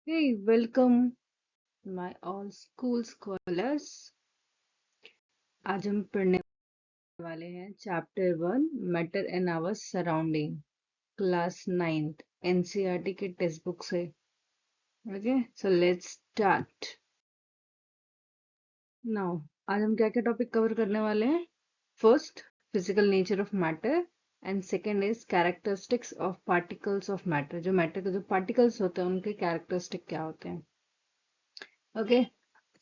Hey, welcome my all school scholars. आज हम पढ़ने वाले हैं chapter 1 matter in our surroundings class 9th NCERT के टेक्स्ट बुक से. Okay, so let's start now. आज हम क्या क्या टॉपिक कवर करने वाले हैं? First, physical nature of matter and second is characteristics of particles of matter. जो मैटर के जो पार्टिकल्स होते हैं उनके कैरेक्टरिस्टिक क्या होते हैं. Okay,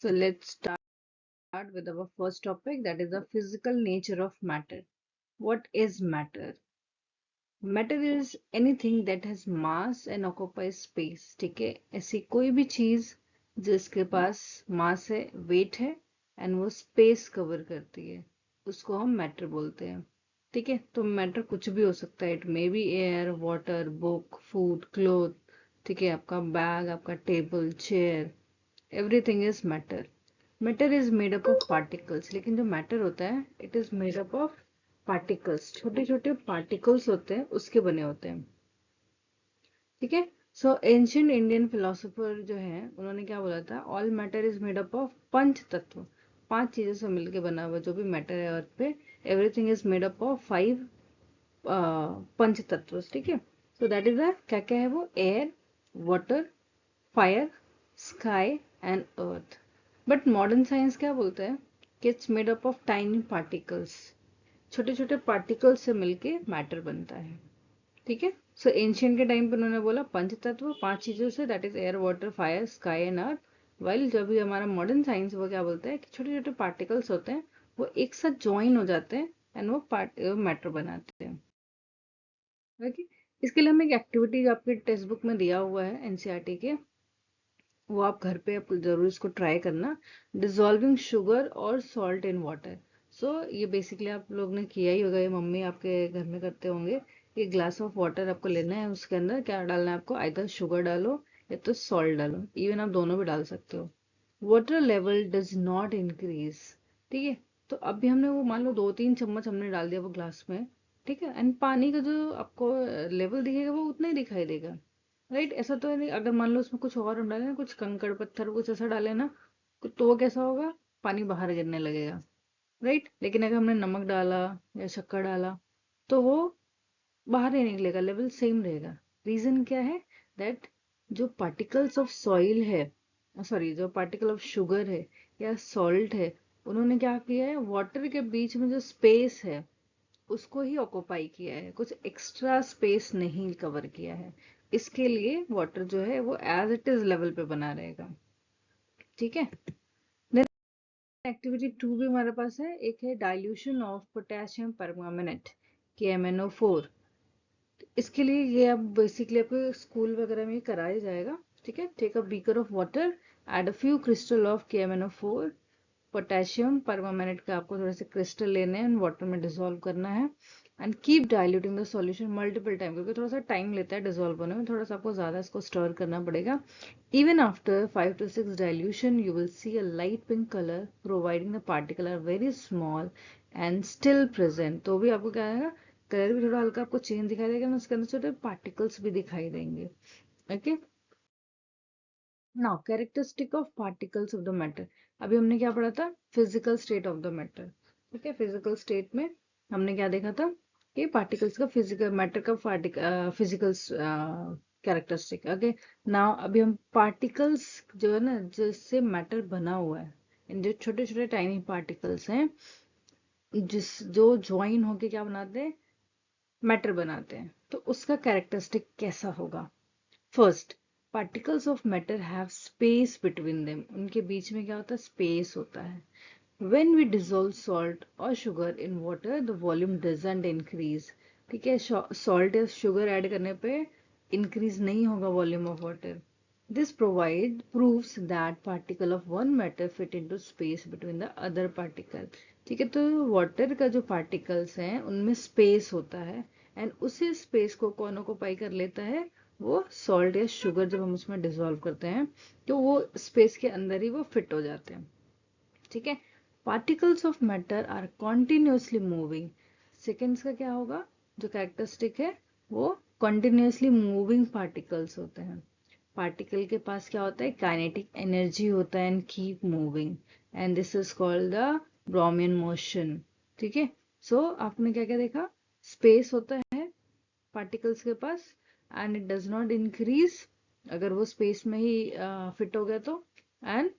so let's start with our first topic, that is the physical nature of matter. What is matter? Matter is anything that has mass and occupies space. ठीक है, ऐसी कोई भी चीज जिसके पास मास है, वेट है एंड वो स्पेस कवर करती है उसको हम मैटर बोलते हैं. ठीक है, तो मैटर कुछ भी हो सकता है. It may be air, water, book, food, cloth. ठीक है, आपका बैग, आपका table, chair, everything is matter. Matter is made up of particles. लेकिन जो मैटर होता है it is made up of particles. छोटे छोटे पार्टिकल्स होते हैं उसके बने होते हैं. ठीक है, सो एंशियंट इंडियन फिलोसोफर जो है उन्होंने क्या बोला था? All matter is made up of panch tattva. 5 चीजों से मिलकर बना हुआ जो भी मैटर है अर्थ पे, everything is made up of 5 पंच तत्व. ठीक है, सो दैट इज क्या क्या है वो? Air, water, fire, sky and earth. But modern science क्या बोलता है कि it's made up of tiny particles. छोटे छोटे पार्टिकल्स से मिलके मैटर बनता है. ठीक है, सो एंशियंट के टाइम पे उन्होंने बोला पंच तत्व 5 चीजों से, that is air, water, fire, sky and earth. While जब भी हमारा मॉडर्न साइंस वो क्या बोलता है कि छोटे छोटे पार्टिकल्स होते हैं वो एक साथ ज्वाइन हो जाते हैं एंड वो मैटर बनाते हैं. ओके, इसके लिए हमें एक एक्टिविटी आपके टेक्स्ट बुक में दिया हुआ है एनसीईआरटी के, वो आप घर पे आप जरूर इसको ट्राई करना. डिजॉल्विंग शुगर और सॉल्ट इन वाटर. सो ये बेसिकली आप लोग ने किया ही होगा, ये मम्मी आपके घर में करते होंगे. एक ग्लास ऑफ वाटर आपको लेना है, उसके अंदर क्या डालना है आपको? आइदर शुगर डालो या तो सॉल्ट डालो, इवन आप दोनों भी डाल सकते हो. Water level does not increase. ठीक है, तो अभी हमने वो मान लो 2-3 चम्मच हमने डाल दिया वो ग्लास में. ठीक है, एंड पानी का जो आपको लेवल दिखेगा वो उतना ही दिखाई देगा. राइट, ऐसा तो है नहीं. अगर मान लो उसमें कुछ और हम डाले ना, कुछ कंकड़ पत्थर कुछ ऐसा डाले ना, तो वो कैसा होगा? पानी बाहर गिरने लगेगा. राइट, लेकिन अगर हमने नमक डाला या शक्कर डाला तो वो बाहर ही निकलेगा, लेवल सेम रहेगा. रीजन क्या है? दैट जो पार्टिकल्स ऑफ सॉइल है, सॉरी, जो पार्टिकल ऑफ शुगर है या सॉल्ट है, उन्होंने क्या किया है? वाटर के बीच में जो स्पेस है उसको ही ऑक्यूपाई किया है, कुछ एक्स्ट्रा स्पेस नहीं कवर किया है. इसके लिए वाटर जो है वो एज इट इज लेवल पे बना रहेगा. ठीक है, देन एक्टिविटी 2 भी हमारे पास है. एक है dilution of potassium permanganate KMnO4. इसके लिए ये आप बेसिकली आपके स्कूल वगैरह में ये कराया जाएगा. ठीक है, take a beaker of water, add a few crystal of KMnO4. Potassium permanganate का आपको थोड़े से क्रिस्टल लेने हैं, वाटर में डिसॉल्व करना है and keep diluting the solution multiple time, क्योंकि थोड़ा सा टाइम लेता है डिसॉल्व होने में, थोड़ा सा आपको ज्यादा इसको स्टर करना पड़ेगा. Even after 5 to 6 dilution you will see a light pink colour providing the particle are very small and still present. तो भी आपको क्या आएगा? कलर भी थोड़ा हल्का आपको चेंज दिखाई देगा, उसके अंदर छोटे पार्टिकल्स भी दिखाई देंगे. Okay, now characteristic of particles of the matter. अभी हमने क्या पढ़ा था? Physical state of the matter. ठीक है, फिजिकल स्टेट में हमने क्या देखा था कि पार्टिकल्स का फिजिकल, मैटर का फिजिकल कैरेक्टरिस्टिक. ओके, नाउ अभी हम पार्टिकल्स जो है ना जिससे मैटर बना हुआ है, इन जो छोटे छोटे टाइनी पार्टिकल्स हैं जिस जो ज्वाइन होके क्या बनाते हैं? मैटर बनाते हैं, तो उसका कैरेक्टरिस्टिक कैसा होगा? First, particles of matter have space between them. उनके बीच में क्या होता है? स्पेस होता है. व्हेन वी डिसॉल्व सॉल्ट और sugar in water the volume doesn't increase. ठीक है, सॉल्ट या शुगर ऐड करने पे इंक्रीज नहीं होगा volume of water. This proves that particle of one matter fit into space between the other particle. ठीक है, तो वाटर का जो पार्टिकल्स हैं उनमें स्पेस होता है एंड उसी स्पेस को कौन ऑक्यूपाई कर लेता है? वो सॉल्ट या शुगर. जब हम उसमें डिसॉल्व करते हैं तो वो स्पेस के अंदर ही वो फिट हो जाते हैं. ठीक है, particles of matter are continuously moving. Seconds का क्या होगा? जो कैरेक्टरिस्टिक है वो कॉन्टिन्यूसली मूविंग पार्टिकल्स होते हैं. पार्टिकल के पास क्या होता है, काइनेटिक एनर्जी होता है and keep moving, and this is called the Brownian motion. ठीक है, सो आपने क्या क्या देखा, स्पेस होता है पार्टिकल्स के पास and it does not increase अगर वो स्पेस में ही फिट हो गया तो, एंड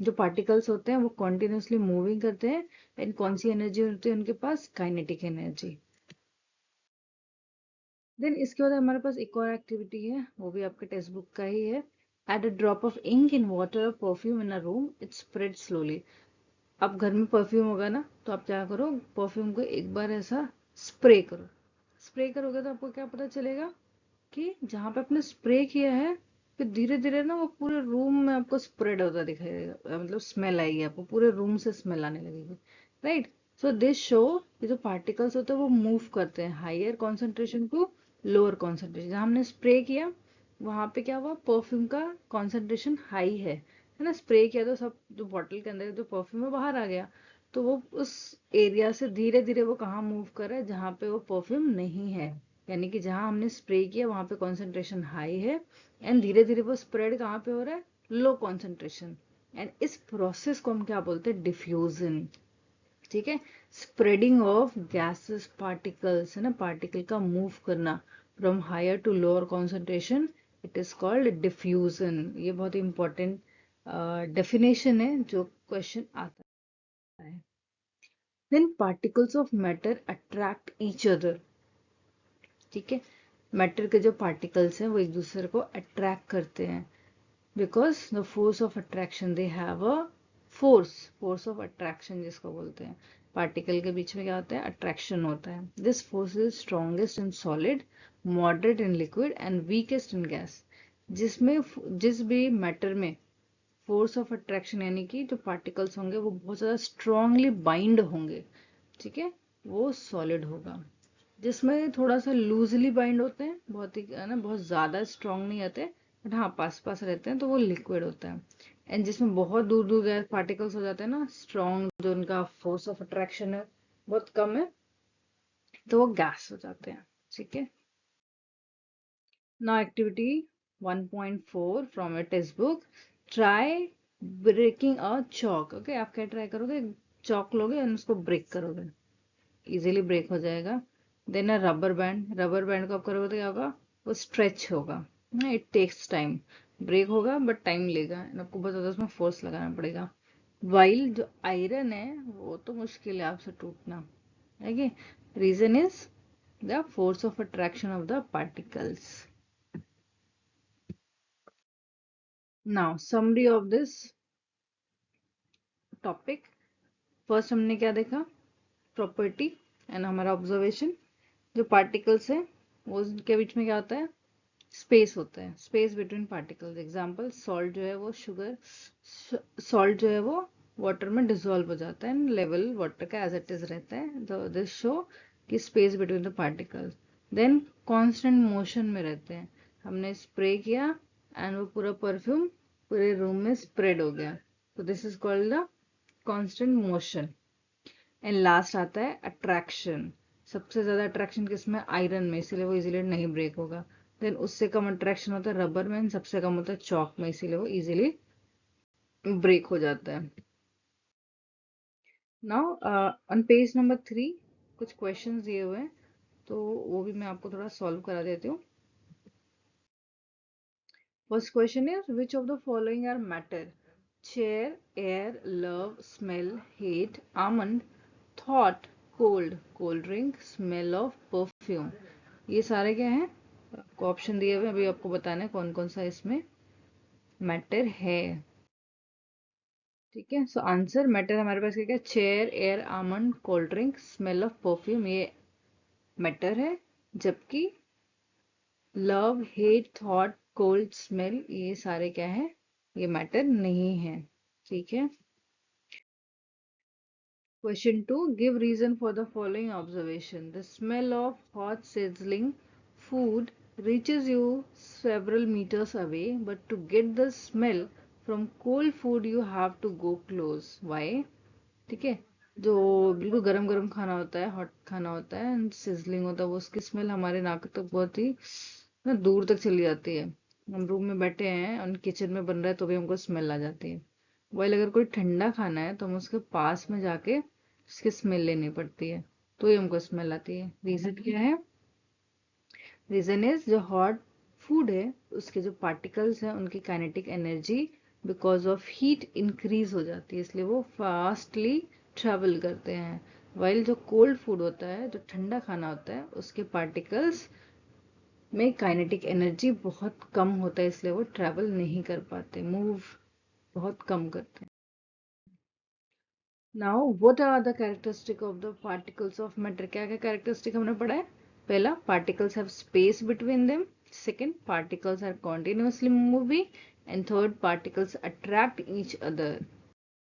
जो पार्टिकल्स होते हैं वो कॉन्टिन्यूसली मूविंग करते हैं, एंड कौन सी एनर्जी होती है उनके पास, काइनेटिक एनर्जी। देन इसके बाद हमारे पास एक और एक्टिविटी है, वो भी आपके टेक्स्ट बुक का ही है। Add a drop of ink in water और perfume in a room, it spread slowly. अब घर में परफ्यूम होगा ना, तो आप क्या करो, परफ्यूम को एक बार ऐसा स्प्रे करो। स्प्रे करोगे तो आपको क्या पता चलेगा कि जहां पे आपने स्प्रे किया है, फिर धीरे धीरे ना वो पूरे रूम में आपको स्प्रेड होता दिखाई देगा, मतलब स्मेल आएगी आपको, पूरे रूम से स्मेल आने लगेगी, राइट। सो दिस शो ये जो पार्टिकल्स होते हैं वो मूव करते हैं higher concentration to lower concentration. जहां हमने स्प्रे किया वहां पे क्या हुआ, परफ्यूम का कॉन्सेंट्रेशन हाई है ना, स्प्रे किया तो सब जो बॉटल के अंदर जो परफ्यूम है बाहर आ गया, तो वो उस एरिया से धीरे धीरे वो कहाँ मूव कर रहा है, जहां पे वो परफ्यूम नहीं है, यानी कि जहां हमने स्प्रे किया वहां पे कॉन्सेंट्रेशन हाई है, एंड धीरे धीरे वो स्प्रेड कहाँ पे हो रहा है, लो कॉन्सेंट्रेशन। एंड इस प्रोसेस को हम क्या बोलते हैं, डिफ्यूजन। ठीक है, स्प्रेडिंग ऑफ गैसेस पार्टिकल्स है ना, पार्टिकल का मूव करना from higher to lower concentration, it is called diffusion. ये बहुत ही इंपॉर्टेंट डेफिनेशन है जो क्वेश्चन आता है। Then particles of matter attract each other. ठीक है, मैटर के जो पार्टिकल्स हैं वो एक दूसरे को अट्रैक्ट करते हैं, because the force of attraction, they have a force, force of attraction जिसको बोलते हैं। पार्टिकल के बीच में क्या होता है, अट्रैक्शन होता है। This force is strongest in solid, moderate in liquid and weakest in gas. जिसमें जिस भी मैटर में फोर्स ऑफ अट्रैक्शन यानी कि जो पार्टिकल्स होंगे वो बहुत ज्यादा स्ट्रांगली बाइंड होंगे, ठीक है, वो सॉलिड होगा। जिसमें थोड़ा सा लूजली बाइंड होते हैं, बहुत ही है ना, बहुत ज्यादा स्ट्रांग नहीं आते, बट हाँ पास पास रहते हैं, तो वो लिक्विड होता है। एंड जिसमें बहुत दूर दूर गए पार्टिकल्स हो जाते हैं ना, स्ट्रांग जो उनका फोर्स ऑफ अट्रैक्शन है बहुत कम है, तो वो गैस हो जाते हैं। ठीक है, now activity 1.4 from your text book, try breaking a chalk. Okay, आप क्या ट्राई करोगे, चॉक लोगे और उसको ब्रेक करोगे, इजीली ब्रेक हो जाएगा। Then a rubber band, rubber band को आप करोगे तो क्या होगा, वो स्ट्रेच होगा, इट टेक्स टाइम, ब्रेक होगा बट टाइम लेगा, आपको बहुत ज्यादा उसमें फोर्स लगाना पड़ेगा। वाइल जो आयरन है वो तो मुश्किल है आपसे टूटना, है। Reason is the force of attraction of the particles. Now summary of this topic, first हमने क्या देखा, प्रॉपर्टी एंड हमारा ऑब्जर्वेशन। जो पार्टिकल्स है वो उनके बीच में क्या होता है, स्पेस होता है, space between particles. Example salt जो है वो शुगर, सॉल्ट जो है वो वाटर में डिसॉल्व हो जाता है एंड लेवल वाटर का एज इट इज रहता है, तो दिस शो कि space between the particles. Then constant motion में रहते हैं, हमने स्प्रे किया एंड वो पूरा परफ्यूम पूरे रूम में स्प्रेड हो गया, तो this is called the constant motion. And last आता है अट्रैक्शन, सबसे ज्यादा अट्रैक्शन किसमें, आयरन में, इसीलिए वो इजीली नहीं ब्रेक होगा। देन उससे कम अट्रैक्शन होता है रबर में, सबसे कम होता है चॉक में, इसीलिए वो इजीली ब्रेक हो जाता है। नाउ ऑन पेज नंबर 3 कुछ क्वेश्चंस दिए हुए हैं, तो वो भी मैं आपको थोड़ा सॉल्व करा देती हूँ। First question is which of the following are matter, chair, air, love, smell, hate, almond, thought, cold, cold drink, smell of perfume. ये सारे क्या हैं, आपको ऑप्शन दिए हुए, अभी आपको बताना है कौन कौन सा इसमें मैटर है। ठीक है, सो आंसर मैटर हमारे पास क्या क्या, chair, air, almond, cold drink, smell of perfume, ये मैटर है। जबकि love, hate, thought, cold, smell, ये सारे क्या है, ये मैटर नहीं है। ठीक है, question 2, give reason for the following observation. The smell of hot sizzling food reaches you several meters away, but to get the smell from cold food you have to go close. Why? ठीक है, जो बिल्कुल गरम गरम खाना होता है, hot खाना होता है, सिजलिंग होता है, वो उसकी स्मेल हमारे नाक तक बहुत ही ना दूर तक चली जाती है, हम रूम में बैठे हैं और किचन में बन रहा है तो भी हमको स्मेल आ जाती है। वही अगर कोई ठंडा खाना है तो हम उसके पास में जाके उसकी स्मेल लेनी पड़ती है, तो ही हमको स्मेल आती है। रीजन क्या है? रीजन इज जो हॉट फूड है उसके जो पार्टिकल्स हैं उनकी kinetic energy because of heat increase हो जाती है, इसलिए वो फास्टली ट्रेवल करते हैं। वाइल जो कोल्ड फूड होता है, जो ठंडा खाना होता है, उसके पार्टिकल्स में काइनेटिक एनर्जी बहुत कम होता है, इसलिए वो ट्रेवल नहीं कर पाते, मूव बहुत कम करते हैं। Now what are the characteristic of the particles of matter? क्या क्या कैरेक्टरिस्टिक हमने पढ़ा है? पहला, particles have space between them. Second, particles are continuously moving. And third, particles attract each other.